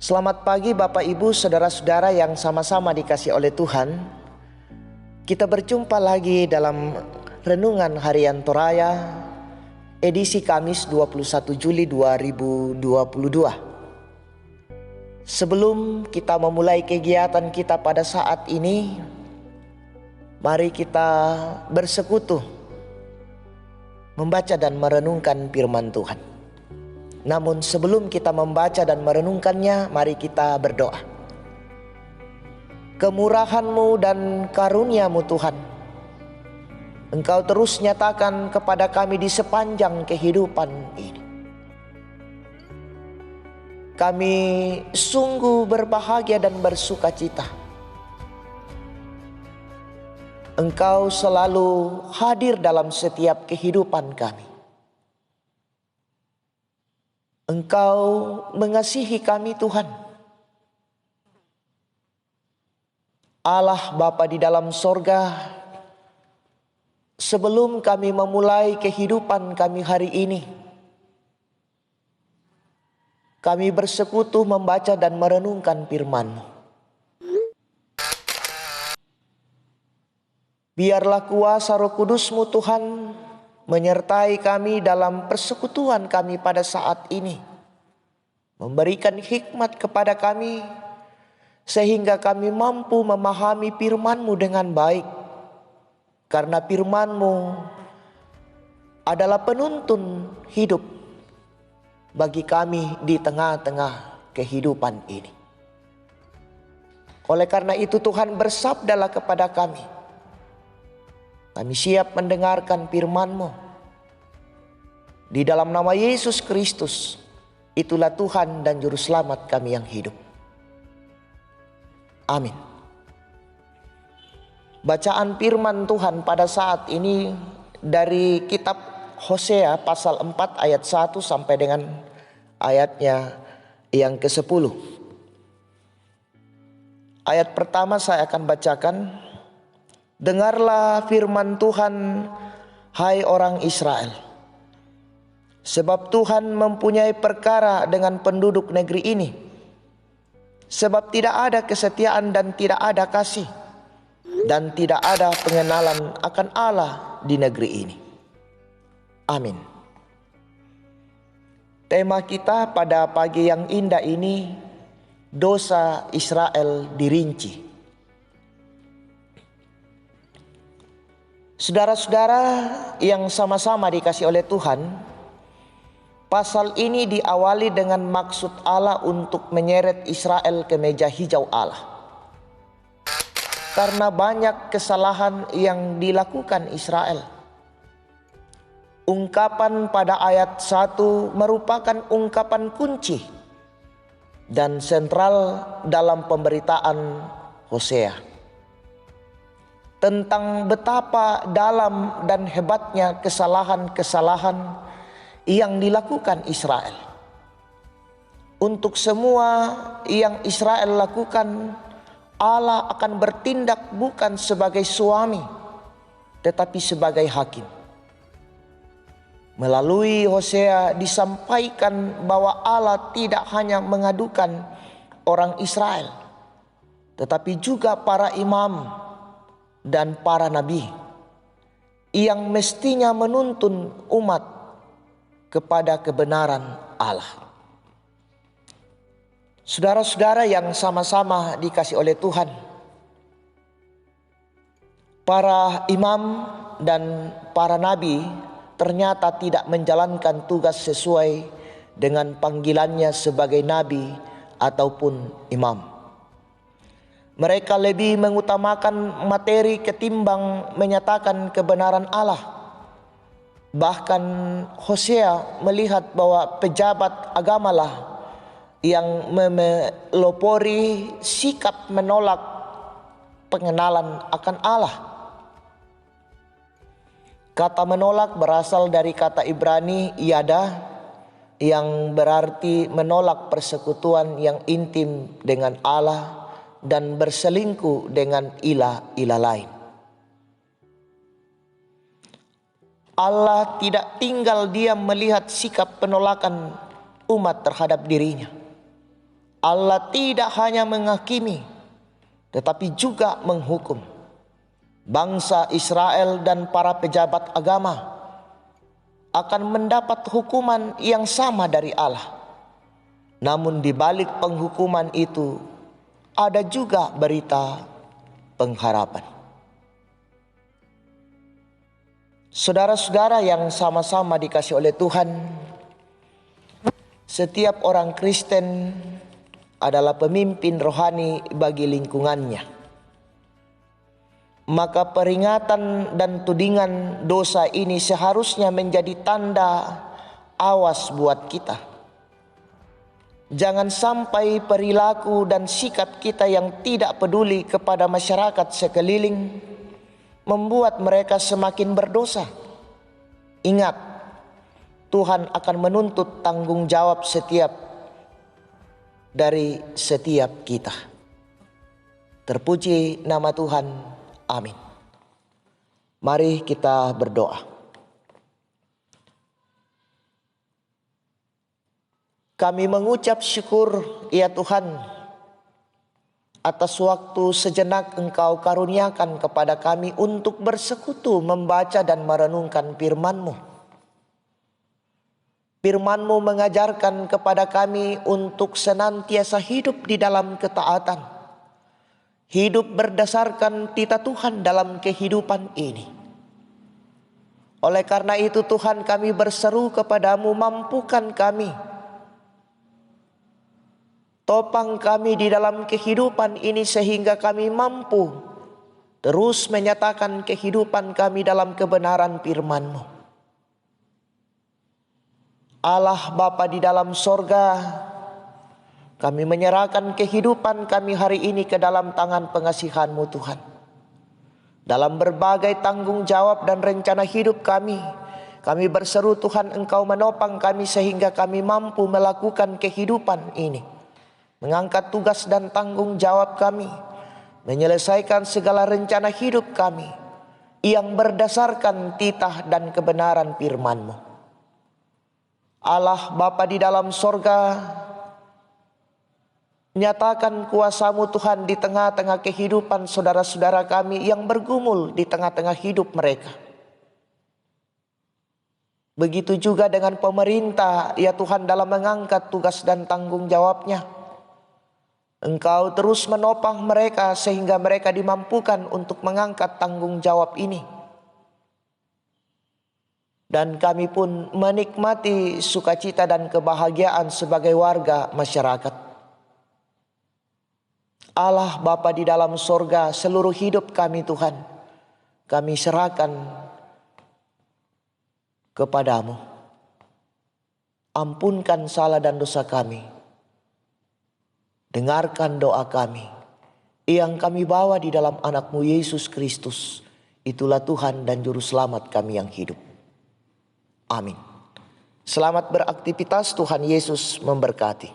Selamat pagi Bapak Ibu saudara-saudara yang sama-sama dikasihi oleh Tuhan. Kita berjumpa lagi dalam Renungan Harian Toraya edisi Kamis 21 Juli 2022. Sebelum kita memulai kegiatan kita pada saat ini, mari kita bersekutu membaca dan merenungkan firman Tuhan. Namun sebelum kita membaca dan merenungkannya, mari kita berdoa. Kemurahan-Mu dan karunia-Mu Tuhan, Engkau terus nyatakan kepada kami di sepanjang kehidupan ini. Kami sungguh berbahagia dan bersuka cita. Engkau selalu hadir dalam setiap kehidupan kami. Engkau mengasihi kami Tuhan. Allah Bapa di dalam sorga, sebelum kami memulai kehidupan kami hari ini, kami bersekutu membaca dan merenungkan firman-Mu. Biarlah kuasa Roh Kudus-Mu Tuhan menyertai kami dalam persekutuan kami pada saat ini, memberikan hikmat kepada kami sehingga kami mampu memahami firman-Mu dengan baik, karena firman-Mu adalah penuntun hidup bagi kami di tengah-tengah kehidupan ini. Oleh karena itu Tuhan, bersabdalah kepada kami. Kami siap mendengarkan firman-Mu. Di dalam nama Yesus Kristus, itulah Tuhan dan Juru Selamat kami yang hidup. Amin. Bacaan firman Tuhan pada saat ini dari kitab Hosea pasal 4 ayat 1 sampai dengan ayatnya yang ke-10. Ayat pertama saya akan bacakan. Dengarlah firman Tuhan, hai orang Israel. Sebab Tuhan mempunyai perkara dengan penduduk negeri ini. Sebab tidak ada kesetiaan dan tidak ada kasih, dan tidak ada pengenalan akan Allah di negeri ini. Amin. Tema kita pada pagi yang indah ini, dosa Israel dirinci. Saudara-saudara yang sama-sama dikasih oleh Tuhan, pasal ini diawali dengan maksud Allah untuk menyeret Israel ke meja hijau Allah. Karena banyak kesalahan yang dilakukan Israel. Ungkapan pada ayat 1 merupakan ungkapan kunci dan sentral dalam pemberitaan Hosea tentang betapa dalam dan hebatnya kesalahan-kesalahan yang dilakukan Israel. Untuk semua yang Israel lakukan, Allah akan bertindak bukan sebagai suami, tetapi sebagai hakim. Melalui Hosea disampaikan bahwa Allah tidak hanya mengadukan orang Israel, tetapi juga para imam dan para nabi yang mestinya menuntun umat kepada kebenaran Allah. Saudara-saudara yang sama-sama dikasih oleh Tuhan, para imam dan para nabi ternyata tidak menjalankan tugas sesuai dengan panggilannya sebagai nabi ataupun imam. Mereka lebih mengutamakan materi ketimbang menyatakan kebenaran Allah. Bahkan Hosea melihat bahwa pejabat agamalah yang melopori sikap menolak pengenalan akan Allah. Kata menolak berasal dari kata Ibrani yada, yang berarti menolak persekutuan yang intim dengan Allah dan berselingkuh dengan ilah-ilah lain. Allah tidak tinggal diam melihat sikap penolakan umat terhadap dirinya. Allah tidak hanya menghakimi, tetapi juga menghukum. Bangsa Israel dan para pejabat agama akan mendapat hukuman yang sama dari Allah. Namun di balik penghukuman itu ada juga berita pengharapan. Saudara-saudara yang sama-sama dikasih oleh Tuhan, setiap orang Kristen adalah pemimpin rohani bagi lingkungannya. Maka peringatan dan tudingan dosa ini seharusnya menjadi tanda awas buat kita. Jangan sampai perilaku dan sikap kita yang tidak peduli kepada masyarakat sekeliling membuat mereka semakin berdosa. Ingat, Tuhan akan menuntut tanggung jawab dari setiap kita. Terpuji nama Tuhan. Amin. Mari kita berdoa. Kami mengucap syukur ya Tuhan atas waktu sejenak Engkau karuniakan kepada kami untuk bersekutu membaca dan merenungkan firman-Mu. Firman-Mu mengajarkan kepada kami untuk senantiasa hidup di dalam ketaatan. Hidup berdasarkan titah Tuhan dalam kehidupan ini. Oleh karena itu Tuhan, kami berseru kepadamu, mampukan kami. Topang kami di dalam kehidupan ini sehingga kami mampu terus menyatakan kehidupan kami dalam kebenaran firman-Mu. Allah Bapa di dalam sorga, kami menyerahkan kehidupan kami hari ini ke dalam tangan pengasihan-Mu Tuhan. Dalam berbagai tanggung jawab dan rencana hidup kami berseru Tuhan, Engkau menopang kami sehingga kami mampu melakukan kehidupan ini. Mengangkat tugas dan tanggung jawab kami, menyelesaikan segala rencana hidup kami yang berdasarkan titah dan kebenaran firman-Mu. Allah Bapa di dalam sorga, nyatakan kuasa-Mu Tuhan di tengah-tengah kehidupan saudara-saudara kami yang bergumul di tengah-tengah hidup mereka. Begitu juga dengan pemerintah ya Tuhan dalam mengangkat tugas dan tanggung jawabnya. Engkau terus menopang mereka sehingga mereka dimampukan untuk mengangkat tanggung jawab ini. Dan kami pun menikmati sukacita dan kebahagiaan sebagai warga masyarakat. Allah Bapa di dalam sorga, seluruh hidup kami Tuhan, kami serahkan kepadamu. Ampunkan salah dan dosa kami. Dengarkan doa kami yang kami bawa di dalam anak-Mu Yesus Kristus. Itulah Tuhan dan Juru Selamat kami yang hidup. Amin. Selamat beraktivitas, Tuhan Yesus memberkati.